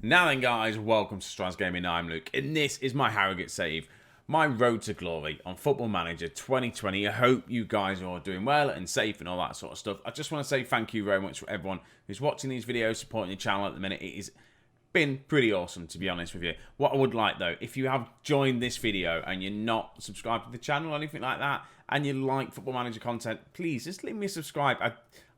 Now then guys, welcome to Strasz Gaming. I'm Luke and this is my Harrogate save. My road to glory on Football Manager 2020. I hope you guys are all doing well and safe and all that sort of stuff. I just want to say thank you very much for everyone who's watching these videos, supporting the channel at the minute. It has been pretty awesome, to be honest with you. What I would like though, if you have joined this video and you're not subscribed to the channel or anything like that, and you like Football Manager content, please just leave me a subscribe.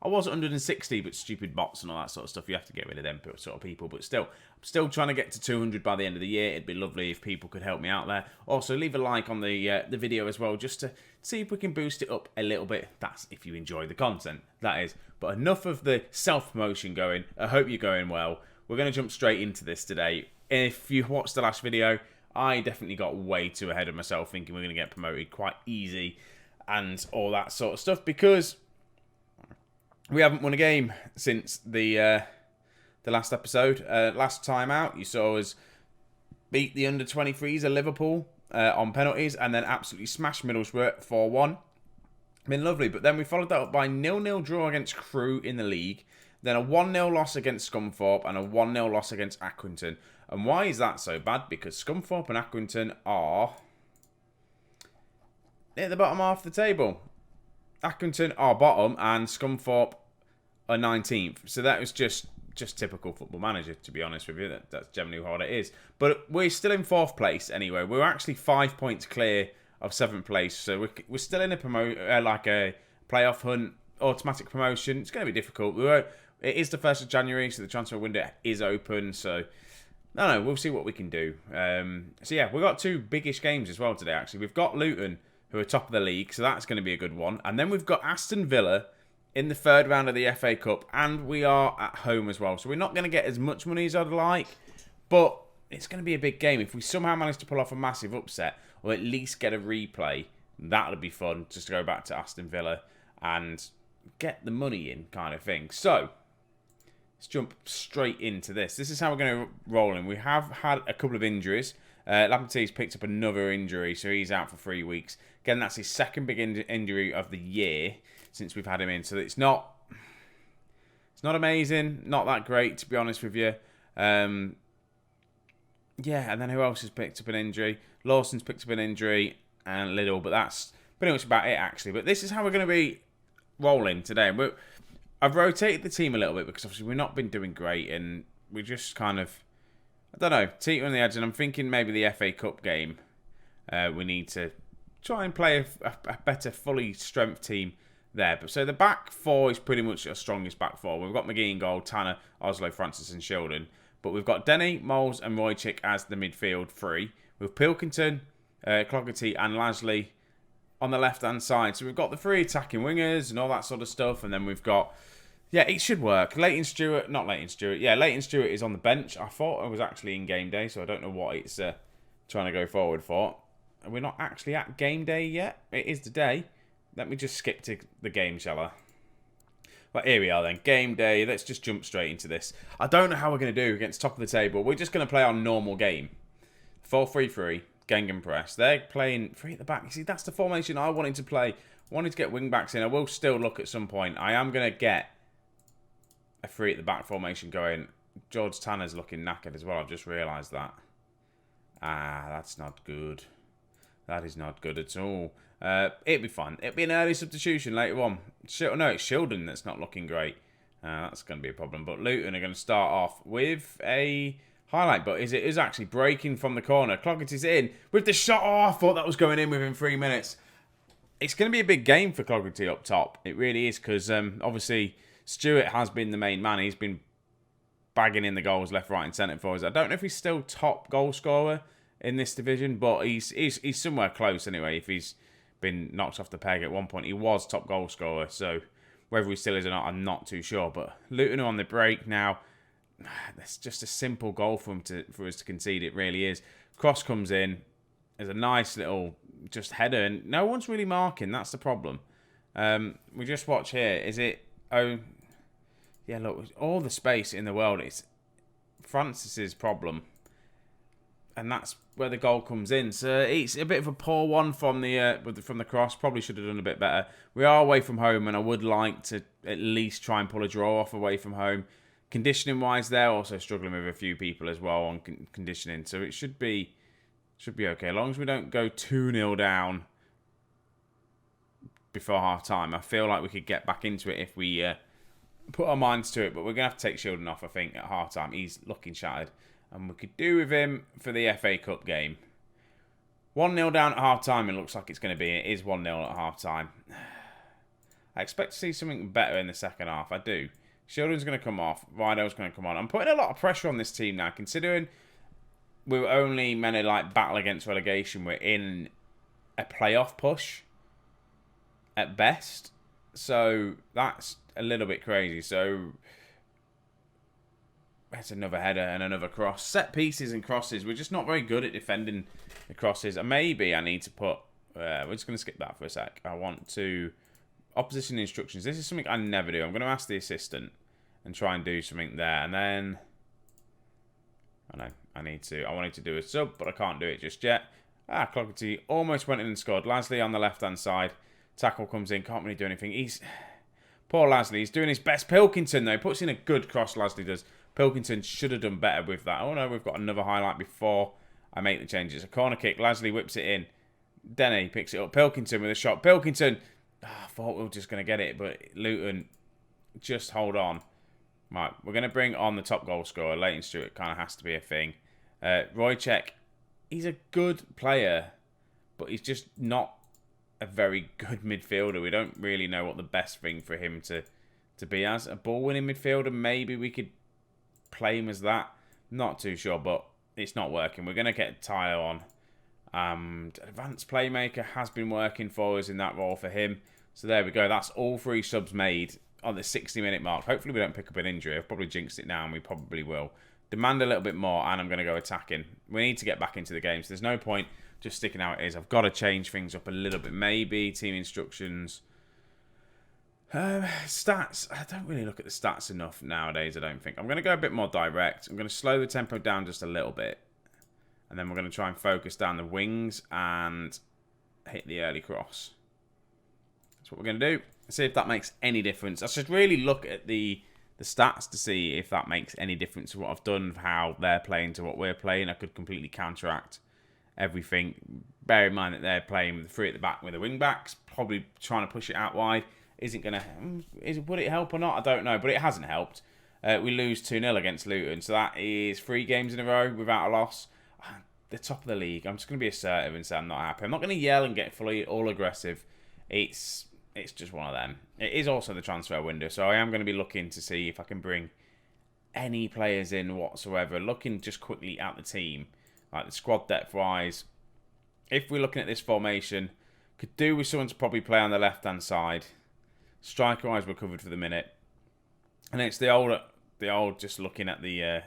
I was 160, but stupid bots and all that sort of stuff, you have to get rid of them sort of people. But still, I'm still trying to get to 200 by the end of the year. It'd be lovely if people could help me out there. Also, leave a like on the video as well, just to see if we can boost it up a little bit. That's if you enjoy the content, that is. But enough of the self-promotion going. I hope you're going well. We're going to jump straight into this today. If you watched the last video, I definitely got way too ahead of myself, thinking we're going to get promoted quite easy and all that sort of stuff, because we haven't won a game since the last episode. Last time out, you saw us beat the under-23s of Liverpool on penalties and then absolutely smash Middlesbrough 4-1. Been lovely, but then we followed that up by 0-0 draw against Crewe in the league, then a 1-0 loss against Scunthorpe and a 1-0 loss against Accrington. And why is that so bad? Because Scunthorpe and Accrington are at the bottom half of the table. Accrington are bottom and Scunthorpe are 19th. So that was just typical Football Manager, to be honest with you. That's generally what it is. But we're still in 4th place anyway. We're actually 5 points clear of 7th place. So we're still in a playoff hunt, automatic promotion. It's going to be difficult. It is the 1st of January, so the transfer window is open. So no, we'll see what we can do. So yeah, we've got 2 biggish games as well today, actually. We've got Luton, who are top of the league, so that's going to be a good one. And then we've got Aston Villa in the 3rd round of the FA Cup, and we are at home as well. So we're not going to get as much money as I'd like, but it's going to be a big game. If we somehow manage to pull off a massive upset, or at least get a replay, that would be fun, just to go back to Aston Villa and get the money in, kind of thing. So let's jump straight into this. This is how we're going to roll in. We have had a couple of injuries. Lamptey's picked up another injury, so he's out for 3 weeks. Again, that's his 2nd big injury of the year since we've had him in. So it's not amazing, not that great, to be honest with you. Yeah, and then who else has picked up an injury? Lawson's picked up an injury, and Liddell, but that's pretty much about it, actually. But this is how we're going to be rolling today. I've rotated the team a little bit because obviously we've not been doing great, and we're just kind of, I don't know, teetering on the edge. And I'm thinking maybe the FA Cup game, we need to try and play a better fully strength team there. But so the back 4 is pretty much our strongest back 4. We've got McGee in goal, Tanner, Oslo, Francis and Shildon. But we've got Denny, Moles and Roychick as the midfield 3. With Pilkington, Clougherty and Lasley on the left-hand side. So we've got the 3 attacking wingers and all that sort of stuff. And then we've got, yeah, it should work. Leighton Stewart is on the bench. I thought it was actually in game day, so I don't know what it's trying to go forward for. And we're not actually at game day yet. It is the day. Let me just skip to the game, shall I? But here we are then. Game day. Let's just jump straight into this. I don't know how we're going to do against top of the table. We're just going to play our normal game. 4-3-3. Gegenpress. They're playing 3 at the back. You see, that's the formation I wanted to play. I wanted to get wing-backs in. I will still look at some point. I am going to get a 3 at the back formation going. George Tanner's looking knackered as well. I've just realised that. That's not good. That is not good at all. It'll be fun. It'll be an early substitution later on. No, it's Shildon that's not looking great. That's going to be a problem. But Luton are going to start off with a highlight. But it is actually breaking from the corner. Clougherty's in with the shot. Oh, I thought that was going in within 3 minutes. It's going to be a big game for Clougherty up top. It really is, because obviously Stewart has been the main man. He's been bagging in the goals left, right and centre for us. I don't know if he's still top goal scorer in this division, but he's somewhere close anyway. If he's been knocked off the peg at one point, he was top goal scorer. So whether he still is or not, I'm not too sure. But Luton are on the break now. That's just a simple goal for us to concede. It really is. Cross comes in. There's a nice little just header, and no one's really marking. That's the problem. We just watch here. Is it? Oh, yeah. Look, all the space in the world. It's Francis's problem. And that's where the goal comes in. So it's a bit of a poor one from the cross. Probably should have done a bit better. We are away from home, and I would like to at least try and pull a draw off away from home. Conditioning wise, they're also struggling with a few people as well on conditioning, so it should be okay as long as we don't go 2-0 down before half time. I feel like we could get back into it if we put our minds to it, but we're gonna have to take Shieldon off, I think, at half time. He's looking shattered, and we could do with him for the FA Cup game. 1-0 down at half time. It looks like it's going to be. It is 1-0 at half time. I expect to see something better in the second half. I do. Shieldon's going to come off. Rido's going to come on. I'm putting a lot of pressure on this team now, considering we were only meant to like battle against relegation. We're in a playoff push at best, so that's a little bit crazy. So that's another header and another cross. Set pieces and crosses. We're just not very good at defending the crosses. And maybe I need to put... we're just going to skip that for a sec. I want to... Opposition instructions. This is something I never do. I'm going to ask the assistant and try and do something there. And then... I know. I wanted to do a sub, but I can't do it just yet. Cloggerty almost went in and scored. Lasley on the left-hand side. Tackle comes in. Can't really do anything. Poor Lasley. He's doing his best. Pilkington, though. Puts in a good cross, Lasley does. Pilkington should have done better with that. Oh no, we've got another highlight before I make the changes. A corner kick. Lasley whips it in. Denny picks it up. Pilkington with a shot. Pilkington. I thought we were just going to get it, but Luton just hold on. Right, we're going to bring on the top goal scorer. Leighton Stewart kind of has to be a thing. Roychek, he's a good player, but he's just not a very good midfielder. We don't really know what the best thing for him to be as. A ball-winning midfielder, maybe we could play him as that. Not too sure, but it's not working. We're going to get Tyler on. Advanced playmaker has been working for us in that role for him. So there we go. That's all 3 subs made on the 60-minute mark. Hopefully we don't pick up an injury. I've probably jinxed it now, and we probably will. Demand a little bit more, and I'm going to go attacking. We need to get back into the game, so there's no point just sticking how it is. I've got to change things up a little bit. Maybe team instructions... stats. I don't really look at the stats enough nowadays, I don't think. I'm going to go a bit more direct. I'm going to slow the tempo down just a little bit. And then we're going to try and focus down the wings and hit the early cross. That's what we're going to do. See if that makes any difference. I should really look at the stats to see if that makes any difference to what I've done, how they're playing to what we're playing. I could completely counteract everything. Bear in mind that they're playing with the 3 at the back with the wing backs. Probably trying to push it out wide. Isn't going to... Would it help or not? I don't know, but it hasn't helped. We lose 2-0 against Luton, so that is 3 games in a row without a loss. The top of the league. I'm just going to be assertive and say I'm not happy. I'm not going to yell and get fully all aggressive. It's just one of them. It is also the transfer window, so I am going to be looking to see if I can bring any players in whatsoever. Looking just quickly at the team, like the squad depth-wise. If we're looking at this formation, could do with someone to probably play on the left-hand side. Striker-wise, we're covered for the minute. And it's the old just looking at the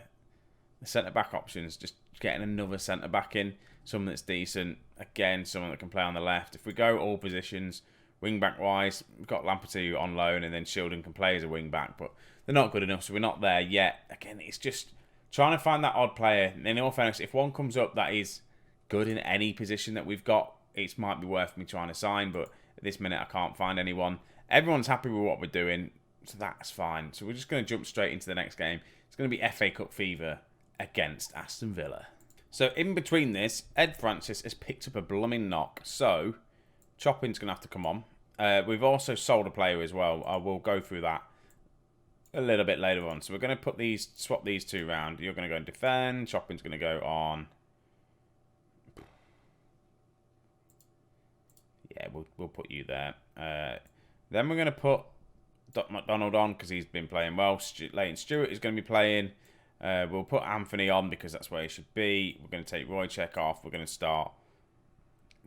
centre-back options, just getting another centre-back in, someone that's decent. Again, someone that can play on the left. If we go all positions, wing-back-wise, we've got Lamperty on loan, and then Shieldon can play as a wing-back, but they're not good enough, so we're not there yet. Again, it's just trying to find that odd player. And in all fairness, if one comes up that is good in any position that we've got, it might be worth me trying to sign, but at this minute, I can't find anyone. Everyone's happy with what we're doing, so that's fine. So we're just going to jump straight into the next game. It's going to be FA Cup fever against Aston Villa. So in between this, Ed Francis has picked up a blooming knock. So Chopping's going to have to come on. We've also sold a player as well. I will go through that a little bit later on. So we're going to swap these 2 round. You're going to go and defend. Chopping's going to go on. Yeah, we'll put you there. Then we're going to put Doc McDonald on because he's been playing well. Leighton Stewart is going to be playing. We'll put Anthony on because that's where he should be. We're going to take Roychek off. We're going to start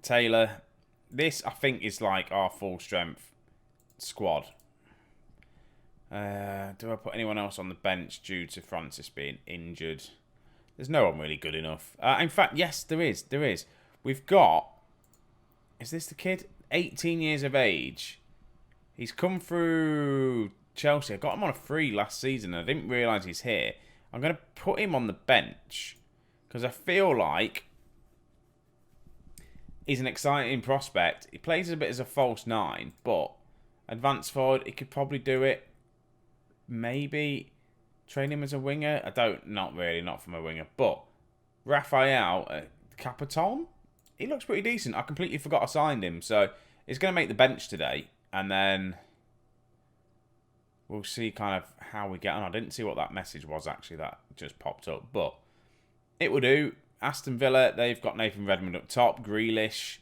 Taylor. This, I think, is like our full-strength squad. Do I put anyone else on the bench due to Francis being injured? There's no one really good enough. In fact, yes, there is. There is. We've got... Is this the kid? 18 years of age. He's come through Chelsea. I got him on a free last season. And I didn't realise he's here. I'm going to put him on the bench because I feel like he's an exciting prospect. He plays a bit as a false 9, but advanced forward, he could probably do it. Maybe train him as a winger. I don't, not really, not from a winger. But Raphael Capiton, he looks pretty decent. I completely forgot I signed him. So he's going to make the bench today. And then we'll see kind of how we get on. I didn't see what that message was actually that just popped up. But it will do. Aston Villa, they've got Nathan Redmond up top. Grealish.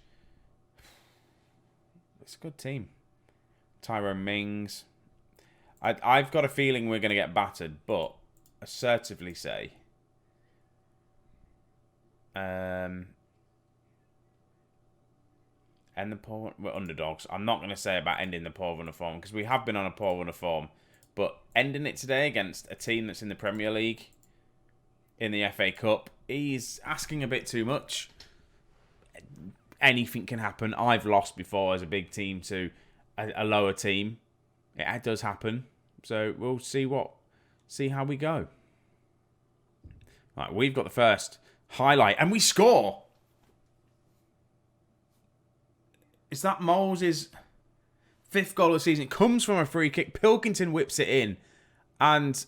It's a good team. Tyrone Mings. I've got a feeling we're going to get battered, but assertively say end the poor. We're underdogs. I'm not going to say about ending the poor run of form because we have been on a poor run of form, but ending it today against a team that's in the Premier League, in the FA Cup, he's asking a bit too much. Anything can happen. I've lost before as a big team to a lower team. It does happen. So we'll see how we go. Right, we've got the first highlight and we score. Is that Moles' 5th goal of the season? It comes from a free kick. Pilkington whips it in. And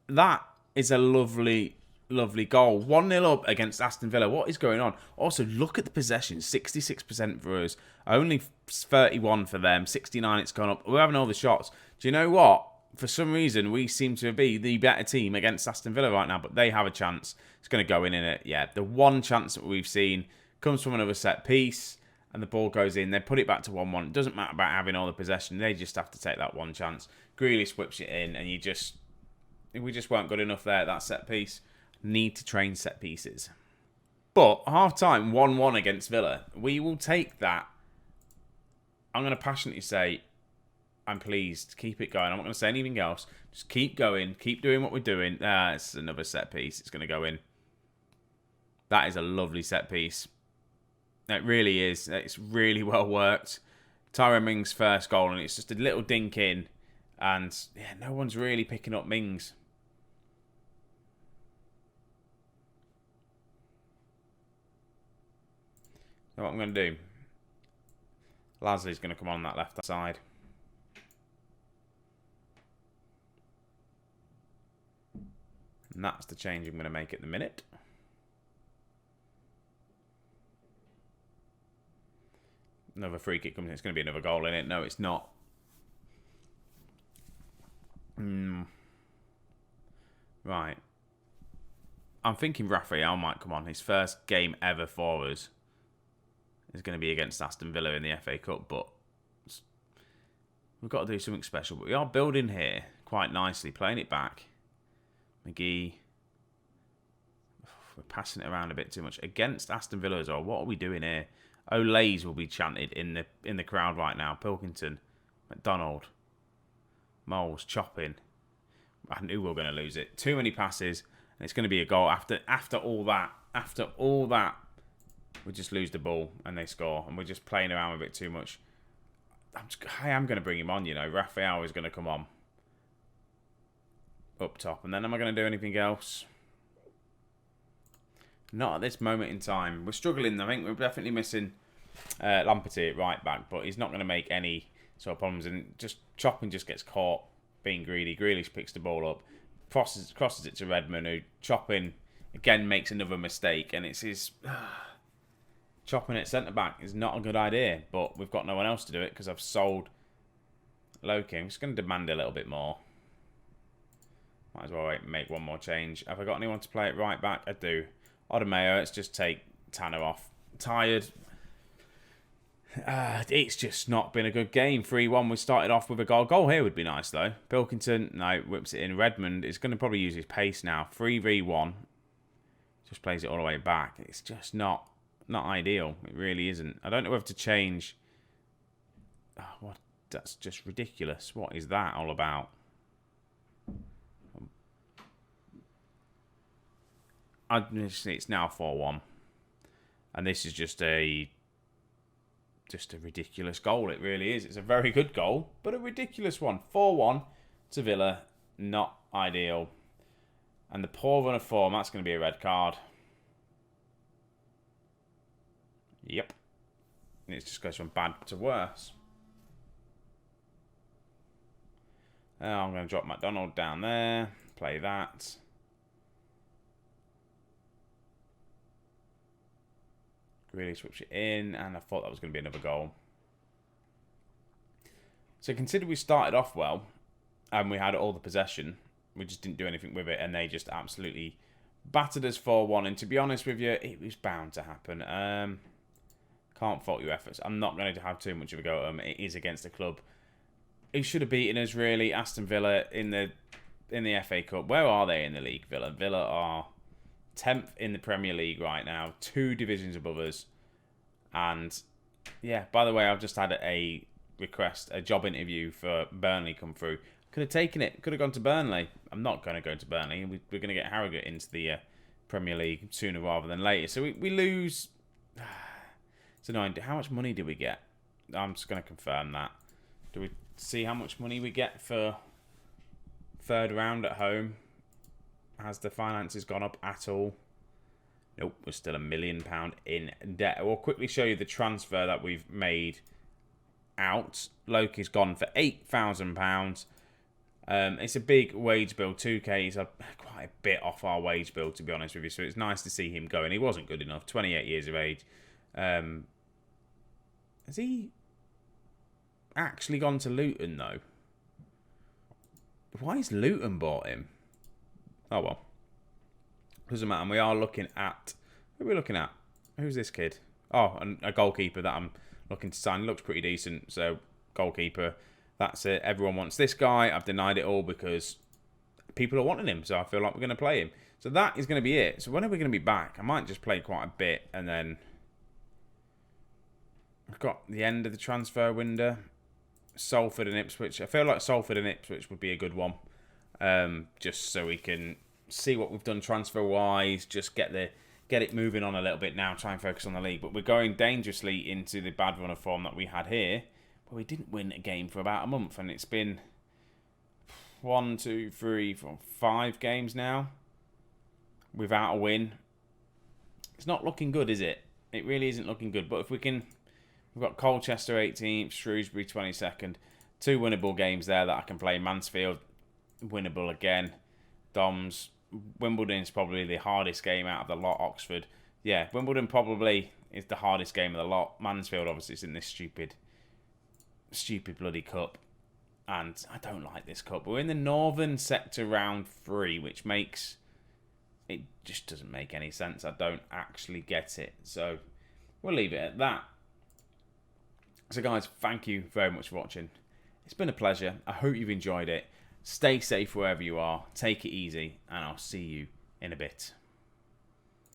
that is a lovely, lovely goal. 1-0 up against Aston Villa. What is going on? Also, look at the possession. 66% for us. Only 31 for them. 69 it's gone up. We're having all the shots. Do you know what? For some reason, we seem to be the better team against Aston Villa right now, but they have a chance. It's going to go in it. Yeah, the one chance that we've seen comes from another set piece, and the ball goes in. They put it back to 1-1. It doesn't matter about having all the possession. They just have to take that one chance. Grealish whips it in, and we just weren't good enough there at that set piece. Need to train set pieces. But half-time, 1-1 against Villa. We will take that. I'm going to passionately say, I'm pleased. Keep it going. I'm not going to say anything else. Just keep going. Keep doing what we're doing. It's another set piece. It's going to go in. That is a lovely set piece. It really is. It's really well worked. Tyrone Mings' first goal, and it's just a little dink in. And yeah, no one's really picking up Mings. So what I'm going to do, Lasley's going to come on that left side. And that's the change I'm going to make at the minute. Another free kick comes in. It's going to be another goal in it. No, it's not. Right. I'm thinking Raphael might come on. His first game ever for us is going to be against Aston Villa in the FA Cup, but we've got to do something special. But we are building here quite nicely, playing it back. McGee. We're passing it around a bit too much. Against Aston Villa as well. What are we doing here? Olays will be chanted in the crowd right now. Pilkington. McDonald. Moles chopping. I knew we were going to lose it. Too many passes. And it's going to be a goal. After all that, we just lose the ball and they score. And we're just playing around a bit too much. I am going to bring him on, you know. Raphael is going to come on. Up top. And then am I going to do anything else? Not at this moment in time. We're struggling. I think we're definitely missing Lamperty at right back. But he's not going to make any sort of problems. And just chopping just gets caught being greedy. Grealish picks the ball up. Crosses it to Redmond, who chopping again makes another mistake. And it's his... chopping at centre-back is not a good idea. But we've got no one else to do it because I've sold Loki. I'm just going to demand a little bit more. Might as well make one more change. Have I got anyone to play it right back? I do. Odemeo, let's just take Tanner off. Tired. It's just not been a good game. 3-1, we started off with a goal. Goal here would be nice, though. Pilkington, no, whips it in. Redmond is going to probably use his pace now. 3v1. Just plays it all the way back. It's just not ideal. It really isn't. I don't know whether to change. What? That's just ridiculous. What is that all about? It's now 4-1. And this is just a ridiculous goal. It really is. It's a very good goal, but a ridiculous one. 4-1 to Villa. Not ideal. And the poor run of form, that's going to be a red card. Yep. And it just goes from bad to worse. I'm going to drop McDonald down there. play that. Really switch it in, and I thought that was going to be another goal. So consider we started off well, and we had all the possession. We just didn't do anything with it, and they just absolutely battered us 4-1. And to be honest with you, it was bound to happen. Can't fault your efforts. I'm not going to have too much of a go at them. It is against a club who should have beaten us, really. Aston Villa in the FA Cup. Where are they in the league, Villa? Villa are 10th in the Premier League right now, 2 divisions above us. And yeah, by the way, I've just had a job interview for Burnley come through. Could have taken it, could have gone to Burnley. I'm not going to go to Burnley. We're going to get Harrogate into the Premier League sooner rather than later. So we lose. It's annoying. How much money do we get? I'm just going to confirm that. Do we see how much money we get for third round at home? Has the finances gone up at all? Nope, we're still £1 million in debt. We'll quickly show you the transfer that we've made out. Loki's gone for £8,000. It's a big wage bill. 2K is quite a bit off our wage bill, to be honest with you. So it's nice to see him go. And he wasn't good enough. 28 years of age. Has he actually gone to Luton, though? Why has Luton bought him? Oh, well. Doesn't matter. And we are looking at... Who are we looking at? Who's this kid? Oh, and a goalkeeper that I'm looking to sign. Looks pretty decent. So, goalkeeper. That's it. Everyone wants this guy. I've denied it all because people are wanting him. So, I feel like we're going to play him. So, that is going to be it. So, when are we going to be back? I might just play quite a bit. And then... I've got the end of the transfer window. Salford and Ipswich. I feel like Salford and Ipswich would be a good one. Just so we can see what we've done transfer-wise. Just get it moving on a little bit now. Try and focus on the league. But we're going dangerously into the bad run of form that we had here. But we didn't win a game for about a month. And it's been 1, 2, 3, 4, 5 games now without a win. It's not looking good, is it? It really isn't looking good. But if we can... We've got Colchester 18th, Shrewsbury 22nd. 2 winnable games there that I can play. Mansfield, winnable again. Doms. Wimbledon's probably the hardest game out of the lot. Oxford. Yeah, Wimbledon probably is the hardest game of the lot. Mansfield, obviously, is in this stupid bloody cup. And I don't like this cup. We're in the Northern Sector round 3, which makes... It just doesn't make any sense. I don't actually get it. So, we'll leave it at that. So guys, thank you very much for watching. It's been a pleasure. I hope you've enjoyed it. Stay safe wherever you are. Take it easy. And I'll see you in a bit.